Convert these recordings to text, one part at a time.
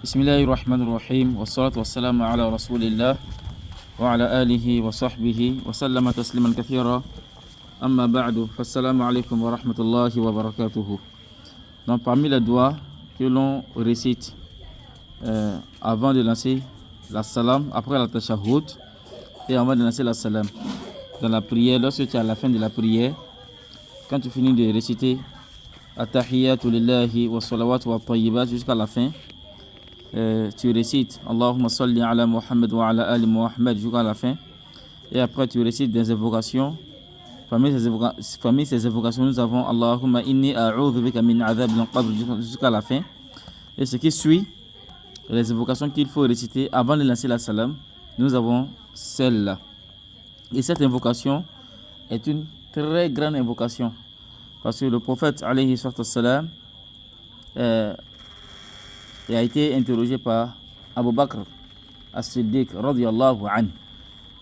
بسم الله الرحمن الرحيم والصلاة والسلام على رسول الله وعلى آله وصحبه وسلم تسليما كثيرا أما بعد فالسلام عليكم ورحمة الله وبركاته. Donc parmi les doigts que l'on récite avant de lancer la salam, après la tashahhud et avant de lancer la salam dans la prière, lorsque tu es à la fin de la prière, quand tu finis de réciter At-Tahiyyatu lillahi wa salawatu wa tayyibat jusqu'à la fin, tu récites Allahumma salli ala Muhammad wa ala ali Muhammad jusqu'à la fin, et après tu récites des invocations. Parmi ces invocations, nous avons Allahumma inni a'udhu bika min adhab al-qabr jusqu'à la fin. Et ce qui suit, les invocations qu'il faut réciter avant de lancer la salam, nous avons celle-là. Et cette invocation est une très grande invocation, parce que le prophète alayhi salam a été interrogé par Abu Bakr as-Siddiq radiyallahu anhu.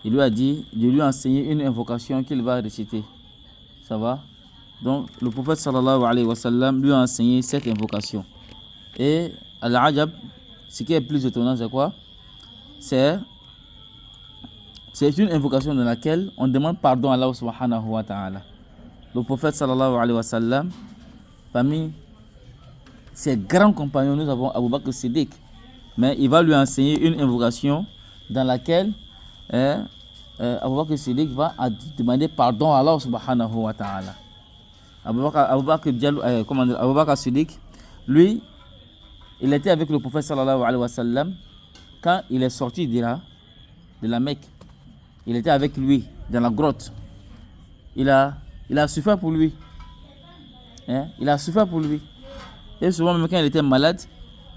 Il lui a dit de lui enseigner une invocation qu'il va réciter. Ça va? Donc le prophète sallallahu alayhi wa sallam lui a enseigné cette invocation. Et al-ajab, ce qui est plus étonnant, c'est quoi? C'est une invocation dans laquelle on demande pardon à Allah subhanahu wa ta'ala. Le prophète sallallahu alayhi wa sallam, parmi ses grands compagnons, nous avons Abu Bakr Siddiq, mais il va lui enseigner une invocation dans laquelle Abu Bakr Siddiq va demander pardon à Allah subhanahu wa ta'ala. Abu Bakr Siddiq, lui, il était avec le prophète sallallahu alayhi wa sallam quand il est sorti de la Mecque. Il était avec lui dans la grotte. Il a souffert pour lui. Il a souffert pour lui. Et souvent, même quand il était malade,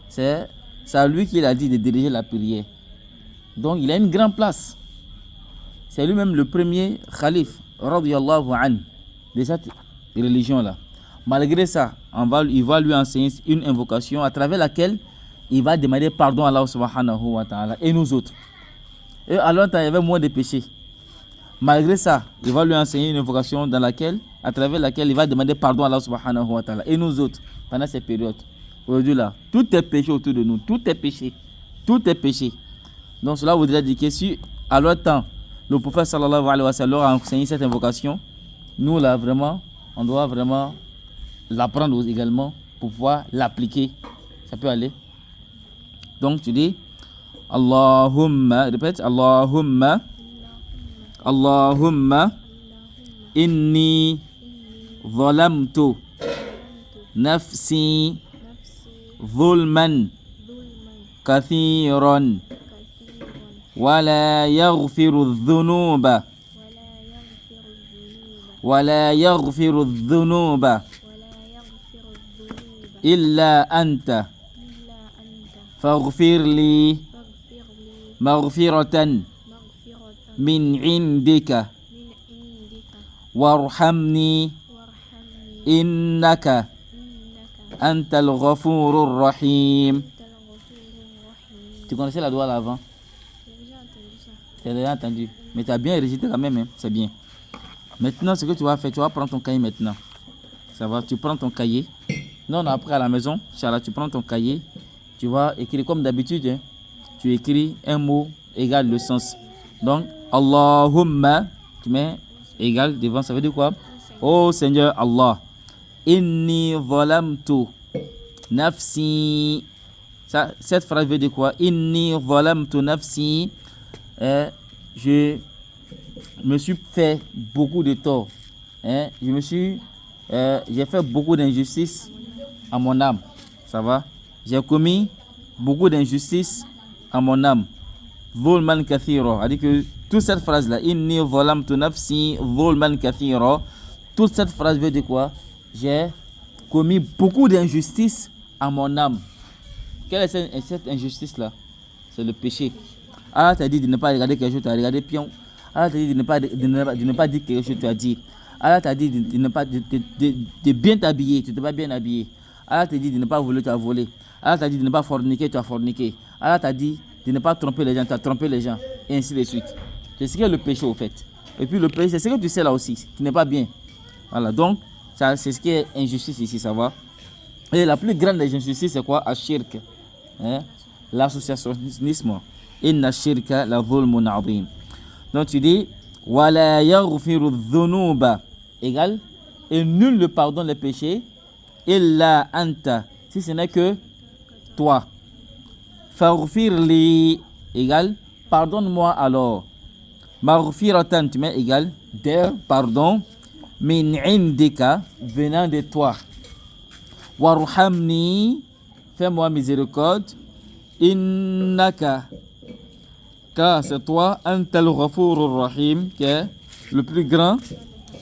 c'est à lui qu'il a dit de diriger la prière. Donc, il a une grande place. C'est lui-même le premier calife, radiyallahu anhu, de cette religion-là. Malgré ça, il va lui enseigner une invocation à travers laquelle il va demander pardon à Allah subhanahu wa ta'ala et nous autres. Et à longtemps, il y avait moins de péchés. Malgré ça, il va lui enseigner une invocation à travers laquelle il va demander pardon à Allah subhanahu wa ta'ala et nous autres pendant ces périodes. Aujourd'hui là, tout est péché autour de nous, tout est péché. Tout est péché. Donc cela voudrait dire que si à leur temps, le prophète sallallahu alayhi wa sallam a enseigné cette invocation, nous là vraiment, on doit vraiment l'apprendre également pour pouvoir l'appliquer. Ça peut aller. Donc tu dis Allahumma, répète Allahumma inni zalamtu nafsi zulman kathiran wa la yaghfiru dhunuba illa anta faghfir li maghfiratan min indika warhamni innaka antal ghafurur rahim. Tu connaissais la doigt là avant? Tu as déjà entendu. Mais tu as bien récité quand même, hein? C'est bien. Maintenant, ce que tu vas faire, tu vas prendre ton cahier maintenant. Ça va? Tu prends ton cahier. Non, après à la maison, Inch'Allah, tu prends ton cahier. Tu vas écrire comme d'habitude, hein? Tu écris un mot égal le sens. Donc, Allahumma, tu mets égal devant, ça veut dire quoi? Oh Seigneur Allah, inni zalamtu nafsi. Cette phrase veut dire quoi? Inni zalamtu nafsi. Je me suis fait beaucoup de tort. J'ai fait beaucoup d'injustices à mon âme. Ça va? J'ai commis beaucoup d'injustices à mon âme. Zulman kathira. C'est-à-dire que toute cette phrase-là, inni zalamtu nafsi zulman kathira, toute cette phrase veut dire quoi? J'ai commis beaucoup d'injustices à mon âme. Quelle est cette injustice-là? C'est le péché. Allah t'a dit de ne pas regarder quelque chose, tu as regardé pion. Allah t'a dit de ne pas dire quelque chose, tu as dit. Allah t'a dit de bien t'habiller, tu ne t'es pas bien habillé. Allah t'a dit de ne pas voler, tu as volé. Allah t'a dit de ne pas forniquer, tu as forniqué. Allah t'a dit de ne pas tromper les gens, tu as trompé les gens. Et ainsi de suite. C'est ce qu'est le péché au fait. Et puis le péché, c'est ce que tu sais là aussi, qui n'est pas bien. Voilà, donc ça, c'est ce qui est injustice ici, ça va. Et la plus grande des injustices, c'est quoi? Ashirk. l'associationnisme. Inna shirka la dhulmun azim. Donc tu dis wala yaghfiru dhunuba égal et nul ne pardonne les péchés illa anta si ce n'est que toi. Faghfir li égal pardonne-moi alors. Maghfiratan tu mets égal der pardon min indika venant de toi. Warhamni fais-moi miséricorde. Innaka car c'est toi antal ghafurur rahim qui est le plus grand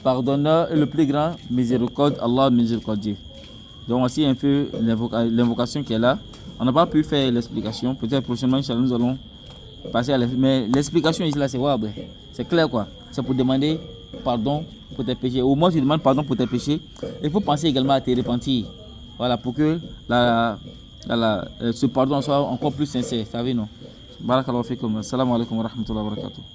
pardonneur et le plus grand miséricorde, Allah miséricordieux. Donc voici un peu l'invocation qui est là. On n'a pas pu faire l'explication. Peut-être prochainement, nous allons passer à mais l'explication ici là c'est ouais, c'est clair quoi. C'est pour demander pardon pour tes péchés. Au moins tu demandes pardon pour tes péchés. Il faut penser également à te repentir. Voilà, pour que ce pardon soit encore plus sincère. Vous savez non. Barakallahu fikum. Assalamu alaikum wa rahmatullahi wa barakatuh.